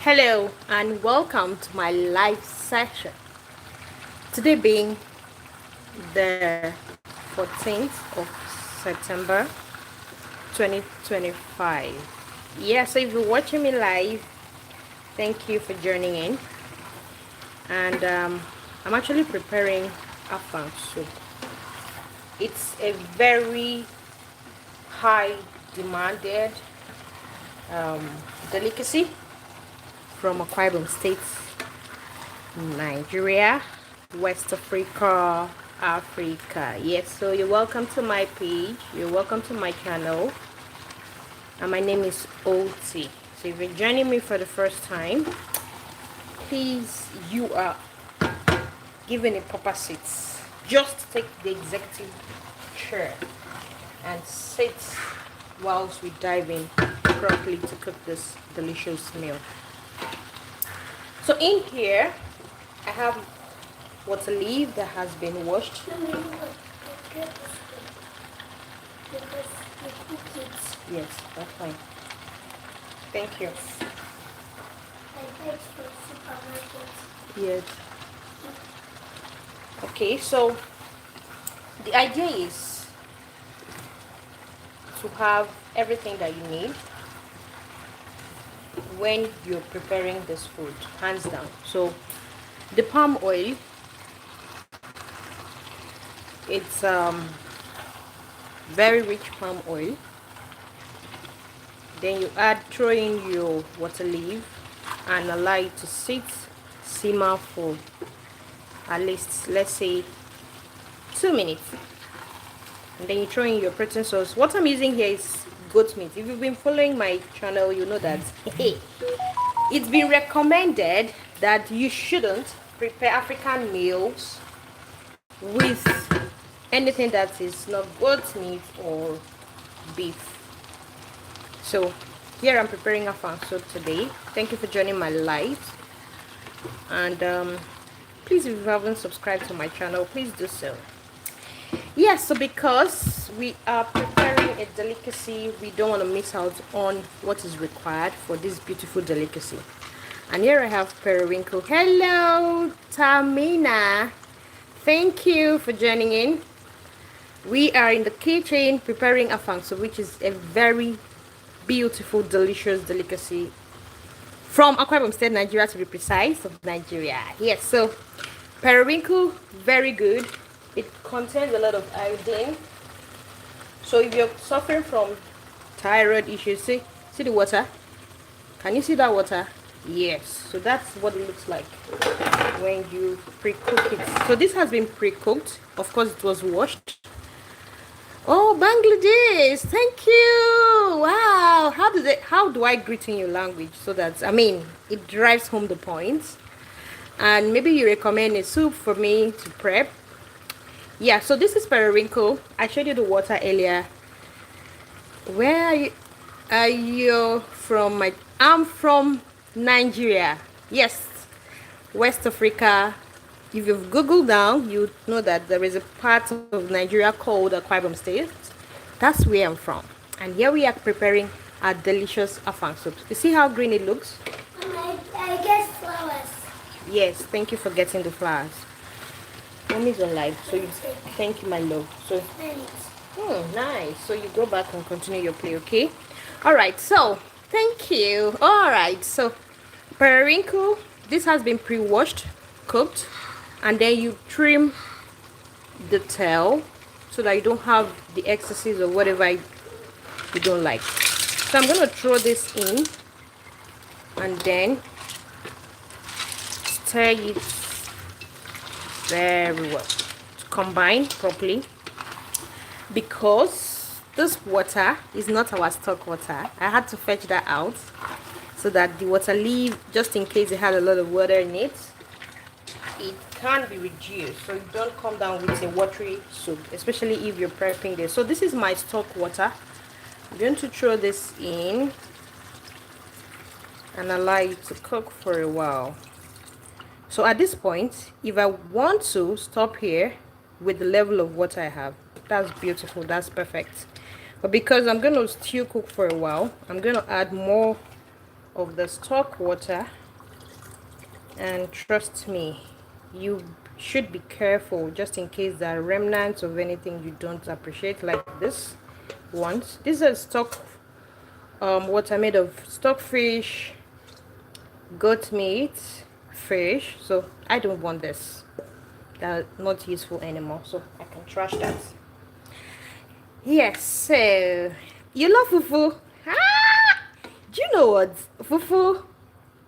Hello and welcome to my live session. Today being the 14th of September 2025. Yeah, so if you're watching me live, thank you for joining in. And I'm actually preparing Afang soup. It's a very high demanded um, delicacy from Akwa Ibom State, Nigeria, West Africa, Africa. Yes, so you're welcome to my page. You're welcome to my channel. And my name is Oti. So if you're joining me for the first time, please, you are given a proper seat. Just take the executive chair and sit whilst we dive in properly to cook this delicious meal. So in here, I have water leaf that has been washed. Yes, that's fine. Thank you. Yes. Okay, so the idea is to have everything that you need when you're preparing this food, hands down. So the palm oil, it's very rich palm oil. Then you throw in your water leaf and allow it to simmer for at least, let's say, 2 minutes. And then you throw in your protein sauce. What I'm using here is goat meat. If you've been following my channel, you know that it's been recommended that you shouldn't prepare African meals with anything that is not goat meat or beef. So here I'm preparing a Afang soup today. Thank you for joining my live. And please, if you haven't subscribed to my channel, please do so. Yes, so because we are preparing a delicacy, we don't want to miss out on what is required for this beautiful delicacy. And here I have periwinkle. Hello, Tamina. Thank you for joining in. We are in the kitchen preparing Afang soup, which is a very beautiful, delicious delicacy from Akwa Ibom State, Nigeria, to be precise, of Nigeria. Yes, so periwinkle, very good. It contains a lot of iodine. So if you're suffering from thyroid issues, see the water? Can you see that water? Yes. So that's what it looks like when you pre-cook it. So this has been pre-cooked. Of course, it was washed. Oh, Bangladesh! Thank you. Wow. How do I greet in your language so that it drives home the points? And maybe you recommend a soup for me to prep. Yeah, so this is periwinkle. I showed you the water earlier. Where are you from? I'm from Nigeria. Yes, West Africa. If you've Googled down, you know that there is a part of Nigeria called Akwa Ibom State. That's where I'm from. And here we are preparing our delicious Afang soup. You see how green it looks? I guess flowers. Yes, thank you for getting the flowers. Mommy's on live, so thank you, my love. So, nice. So you go back and continue your play, okay? All right. So thank you. All right. So periwinkle. This has been pre-washed, cooked, and then you trim the tail so that you don't have the excesses or whatever you don't like. So I'm gonna throw this in, and then stir it very well to combine properly, because this water is not our stock water. I had to fetch that out so that the water leave, just in case it had a lot of water in it, it can be reduced so you don't come down with a watery soup, especially if you're prepping this. So this is my stock water. I'm going to throw this in and allow it to cook for a while. So at this point, if I want to stop here with the level of water I have, that's beautiful, that's perfect. But because I'm going to still cook for a while, I'm going to add more of the stock water, and trust me, you should be careful just in case there are remnants of anything you don't appreciate, like this ones. This is stock water made of stockfish, goat meat, fish. So I don't want this. They're not useful anymore, so I can trash that. Yes, so you love fufu. Ah! Do you know what? Fufu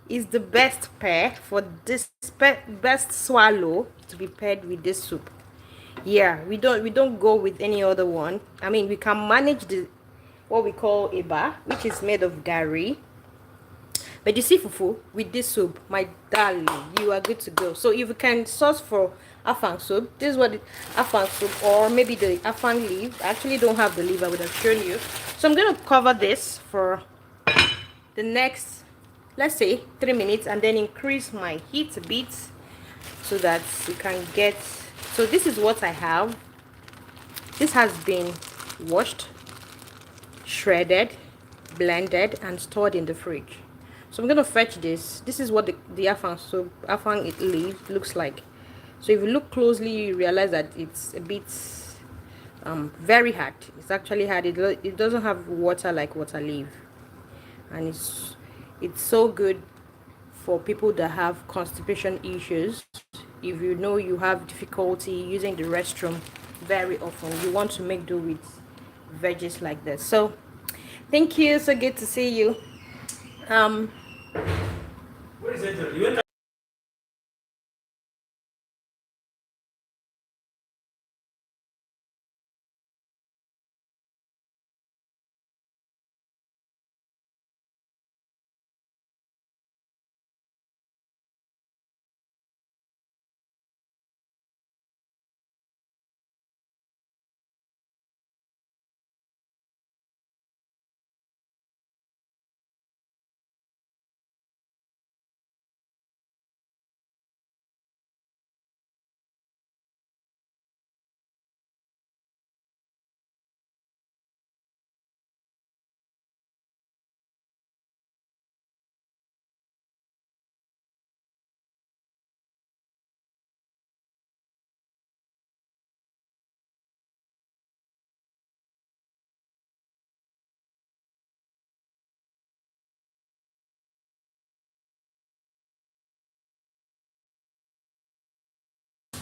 is the best pair for this best swallow to be paired with this soup. Yeah, we don't go with any other one. I mean, we can manage the what we call eba, which is made of gari. But you see fufu with this soup, my darling, you are good to go. So if you can source for afang soup, this is what afang soup, or maybe the afang leaf. I actually don't have the leaf, I would have shown you. So I'm going to cover this for the next, let's say 3 minutes, and then increase my heat a bit so that you can get. So this is what I have. This has been washed, shredded, blended, and stored in the fridge. So I'm gonna fetch this. This is what the afang soup, afang leaf looks like. So if you look closely, you realize that it's a bit very hard. It's actually hard. It doesn't have water like water leaf, and it's so good for people that have constipation issues. If you know you have difficulty using the restroom very often, you want to make do with veggies like this. So thank you, so good to see you. What is it?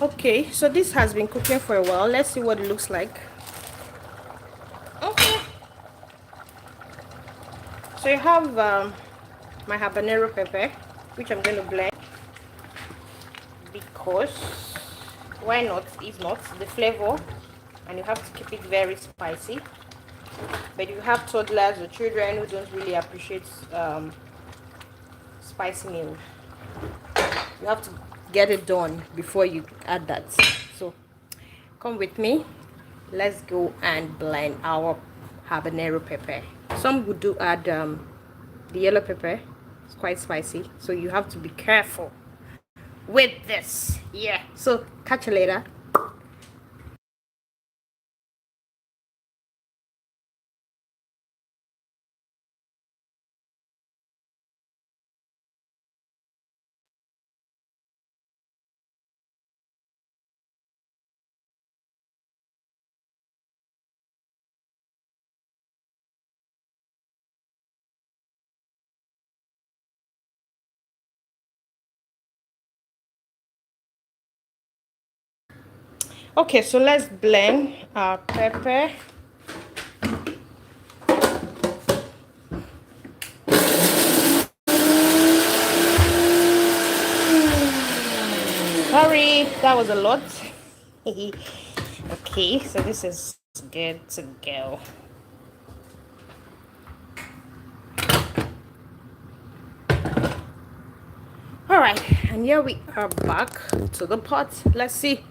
Okay, so this has been cooking for a while. Let's see what it looks like. Okay, so you have my habanero pepper, which I'm going to blend, because why not? If not, the flavor, and you have to keep it very spicy. But you have toddlers or children who don't really appreciate spicy meal, you have to get it done before you add that. So come with me, let's go and blend our habanero pepper. Some would do add the yellow pepper. It's quite spicy, so you have to be careful with this. Yeah, so catch you later. Okay, so let's blend our pepper. Sorry, that was a lot. Okay, so this is good to go. All right, and here we are back to the pot. Let's see.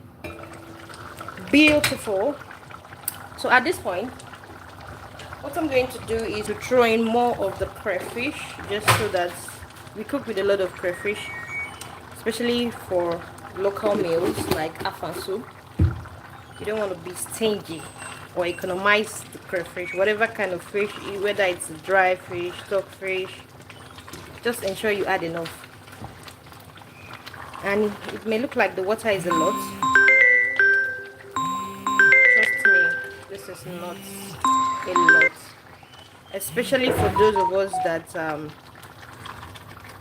Beautiful. So at this point, what I'm going to do is to throw in more of the crayfish, just so that we cook with a lot of crayfish, especially for local meals like afang soup. You don't want to be stingy or economize the crayfish, whatever kind of fish, whether it's dry fish, stock fish, Just ensure you add enough. And it may look like the water is a lot. Trust me, this is not a lot. Especially for those of us that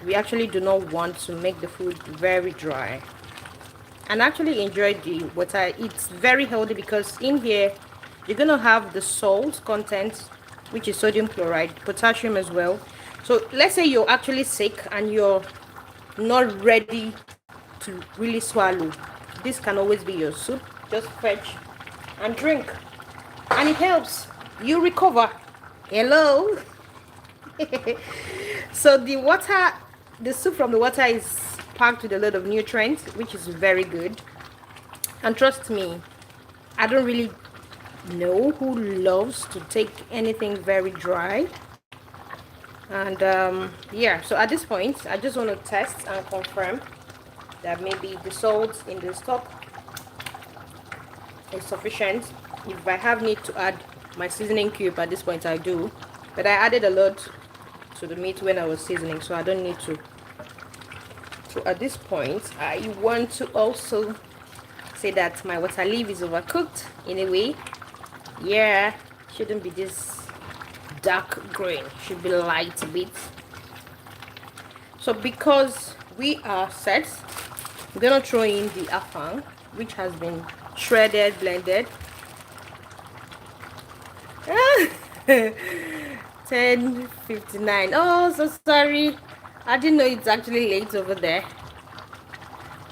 we actually do not want to make the food very dry. And actually enjoy the water. It's very healthy because in here you're gonna have the salt content, which is sodium chloride, potassium as well. So let's say you're actually sick and you're not ready to really swallow, this can always be your soup. Just fetch and drink, and it helps you recover. Hello. So the soup from the water is packed with a lot of nutrients, which is very good. And trust me, I don't really know who loves to take anything very dry. And yeah, so at this point I just want to test and confirm that maybe the salt in the stock is sufficient. If I have need to add my seasoning cube, at this point I do, but I added a lot to the meat when I was seasoning, so I don't need to. So at this point I want to also say that my water leaf is overcooked in a way. Yeah, shouldn't be this dark green, should be light a bit. So because we are set, we're gonna throw in the afang, which has been shredded, blended. 10:59. Oh, so sorry, I didn't know it's actually late over there.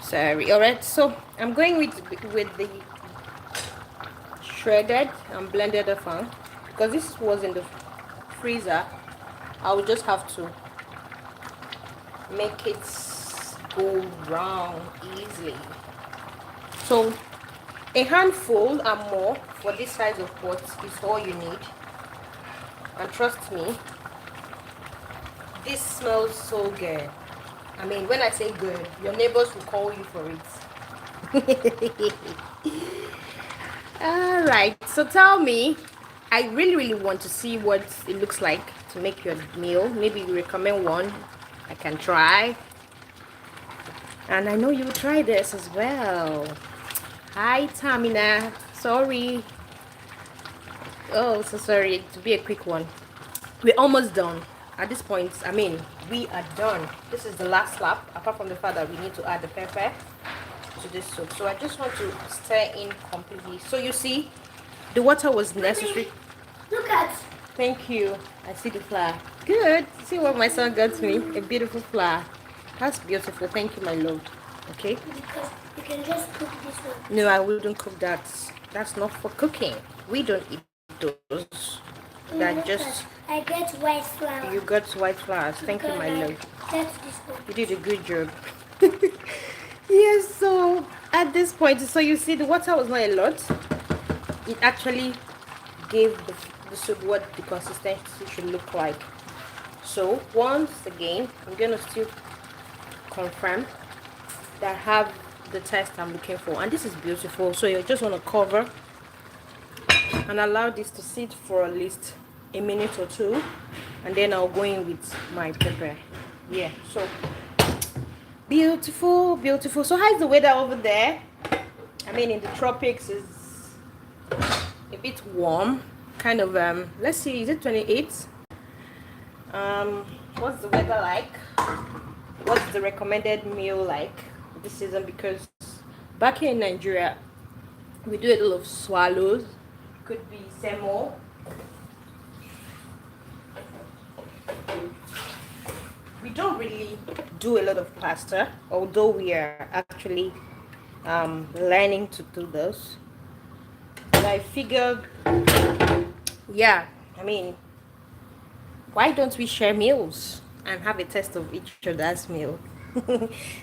Sorry. All right, so I'm going with the shredded and blended afang because this was in the freezer. I will just have to make it go round easily. So a handful and more for this size of pot is all you need. And trust me, this smells so good. I mean, when I say good, your neighbors will call you for it. All right, so tell me, I really want to see what it looks like to make your meal. Maybe you recommend one I can try, and I know you will try this as well. Hi Tamina, sorry. Oh, so sorry, to be a quick one. We're almost done at this point. I mean, we are done. This is the last lap, apart from the fact that we need to add the pepper to this soup. So I just want to stir in completely. So you see, the water was necessary. Look at. Thank you. I see the flower. Good. See what my son got me? A beautiful flower. That's beautiful. Thank you, my lord. Okay. Because you can just cook this one. No, I wouldn't cook that. That's not for cooking. We don't eat those. That just. I get white flour. You got white flowers. Thank you, my lord. That's this one. You did a good job. Yes. So at this point, so you see, the water was not a lot. It actually gave the soup what the consistency should look like. So once again, I'm gonna still confirm that I have the test I'm looking for, and this is beautiful. So you just want to cover and allow this to sit for at least a minute or two, and then I'll go in with my pepper. Yeah, so beautiful. So how's the weather over there? I mean, in the tropics is a bit warm, kind of. Let's see, is it 28? What's the weather like? What's the recommended meal like this season? Because back here in Nigeria, we do a lot of swallows. Could be semo. We don't really do a lot of pasta, although we are actually learning to do those. But I figured, yeah, I mean, why don't we share meals and have a taste of each other's meal?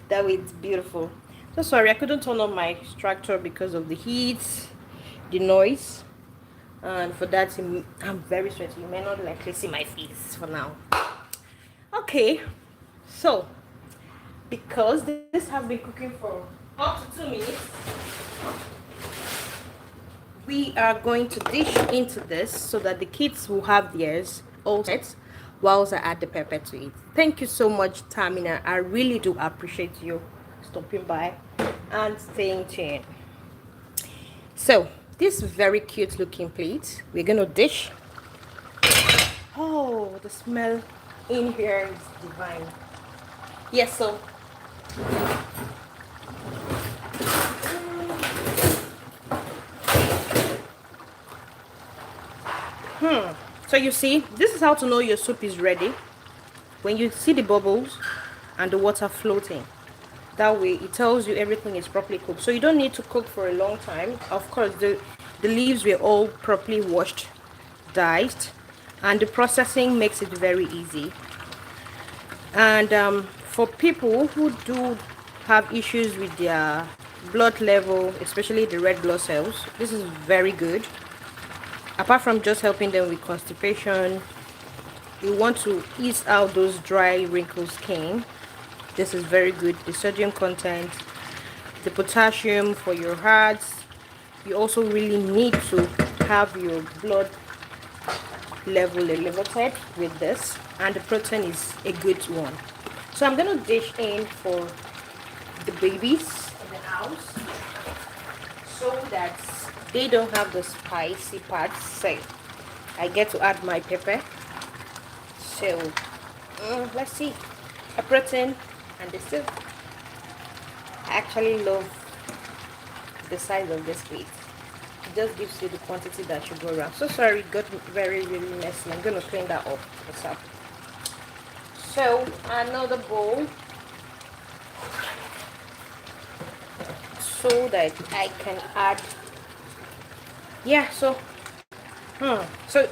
That way it's beautiful. So sorry, I couldn't turn on my extractor because of the heat, the noise, and for that I'm very sweaty. You may not likely see my face for now. Okay, so because this has been cooking for up to 2 minutes, we are going to dish into this so that the kids will have theirs all set. whilst I add the pepper to it. Thank you so much, Tamina. I really do appreciate you stopping by and staying tuned. So this very cute looking plate, we're gonna dish. Oh, the smell in here is divine. Yes, so so you see, this is how to know your soup is ready. When you see the bubbles and the water floating, that way it tells you everything is properly cooked. So you don't need to cook for a long time. Of course, the leaves were all properly washed, diced, and the processing makes it very easy. And for people who do have issues with their blood level, especially the red blood cells, this is very good. Apart from just helping them with constipation, you want to ease out those dry wrinkle skin. This is very good. The sodium content, the potassium for your hearts. You also really need to have your blood level elevated with this, and the protein is a good one. So I'm gonna dish in for the babies in the house so that they don't have the spicy parts. So I get to add my pepper. So let's see, a protein and the soup. I actually love the size of this plate. It just gives you the quantity that should go around. So sorry, it got very really messy. I'm gonna clean that up. What's up? So another bowl so that I can add. Yeah. So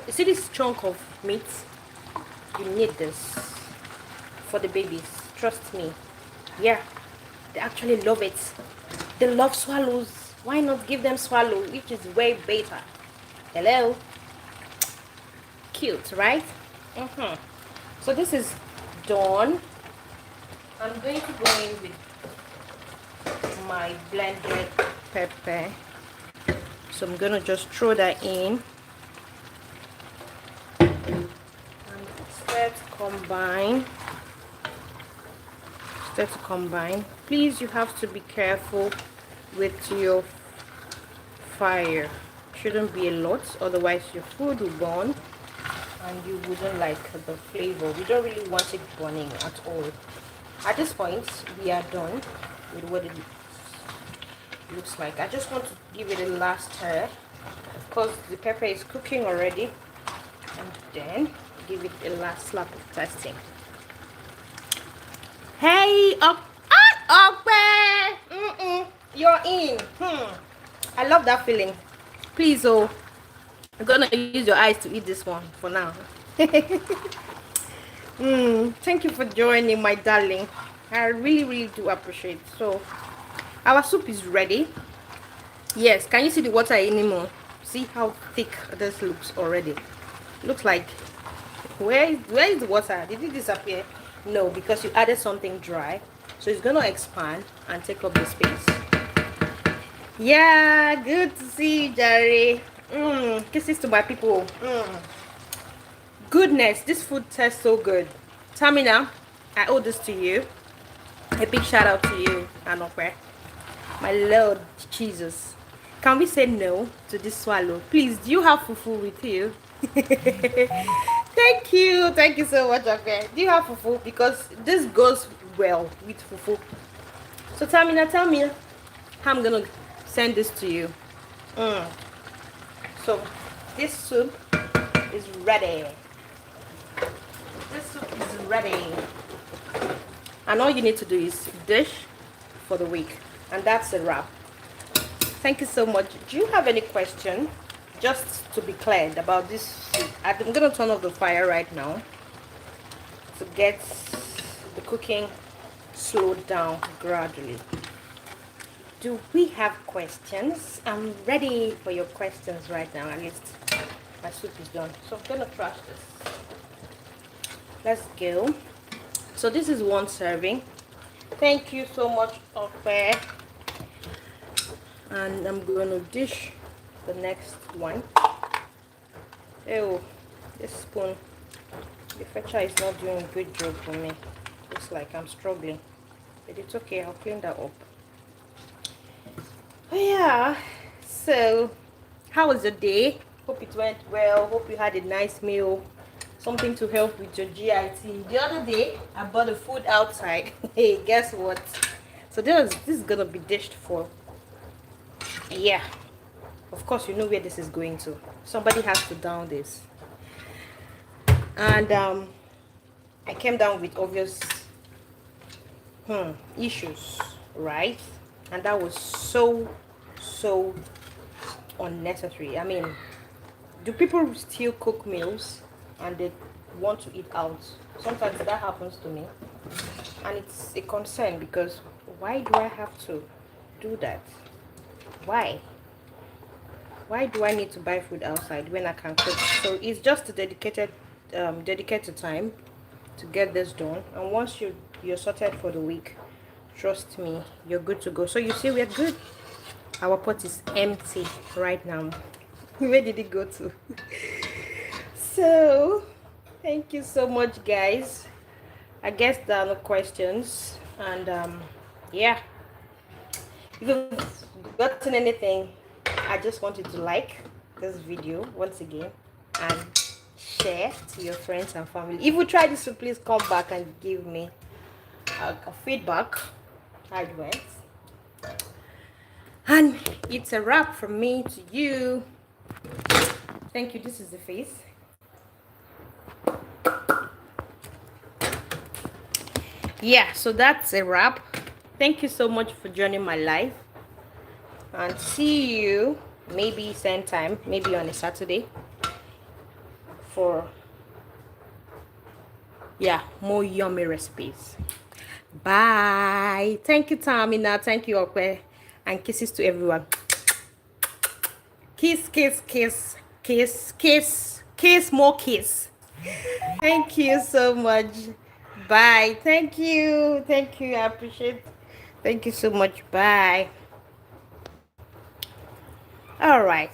see this chunk of meat. You need this for the babies. Trust me. Yeah, they actually love it. They love swallows. Why not give them swallow, which is way better? Hello, cute, right? So this is done. I'm going to go in with my blended pepper. So I'm gonna just throw that in and start to combine. Please, you have to be careful with your fire. Shouldn't be a lot, otherwise your food will burn and you wouldn't like the flavor. We don't really want it burning at all. At this point, we are done with what it looks like. I just want to give it a last stir because the pepper is cooking already, and then give it a last slap of testing. Hey, up, you're in. I love that feeling. Please, oh, I'm gonna use your eyes to eat this one for now. Thank you for joining, my darling. I really, really do appreciate it. So, our soup is ready. Yes, can you see the water anymore? See how thick this looks already. Looks like, where is the water? Did it disappear? No, because you added something dry, so it's gonna expand and take up the space. Yeah, good to see you, Jerry. Kisses to my people. Goodness, this food tastes so good. Tamina, I owe this to you. A big shout out to you, Anope. My Lord Jesus. Can we say no to this swallow? Please, do you have fufu with you? Thank you so much. Okay, do you have fufu? Because this goes well with fufu. So Tamina, tell me how I'm gonna send this to you. So this soup is ready. And all you need to do is dish for the week, and that's a wrap. Thank you so much. Do you have any question? Just to be cleared about this soup. I'm gonna turn off the fire right now to get the cooking slowed down gradually. Do we have questions? I'm ready for your questions right now. At least my soup is done, so I'm gonna trash this. Let's go. So this is one serving. Thank you so much, Ope. And I'm gonna dish the next one. Oh, this spoon The fetcher is not doing a good job for me. Looks like I'm struggling. But it's okay, I'll clean that up. Yeah, so how was your day? Hope it went well. Hope you had a nice meal. Something to help with your GIT. The other day, I bought the food outside. Hey, guess what? So this is gonna be dished for. Yeah, of course you know where this is going to. Somebody has to down this. And I came down with obvious issues, right? And that was so unnecessary. I mean, do people still cook meals and they want to eat out? Sometimes that happens to me, and it's a concern because why do I have to do that? Why do I need to buy food outside when I can cook? So it's just a dedicated time to get this done, and once you're sorted for the week, trust me, you're good to go. So you see, we're good. Our pot is empty right now. Where did it go to? So thank you so much, guys. I guess there are no questions, and yeah, if you've gotten anything, I just want you to like this video once again and share to your friends and family. If you try this, so please come back and give me a feedback how it went. And it's a wrap from me to you. Thank you. This is the face. Yeah, so that's a wrap. Thank you so much for joining my live, and see you maybe same time, maybe on a Saturday, for more yummy recipes. Bye. Thank you, Tamina. Thank you, Okwe. And kisses to everyone. Kiss, kiss, kiss, kiss, kiss, kiss, more kiss. Thank you so much. Bye. Thank you. Thank you. I appreciate it. Thank you so much. Bye. All right.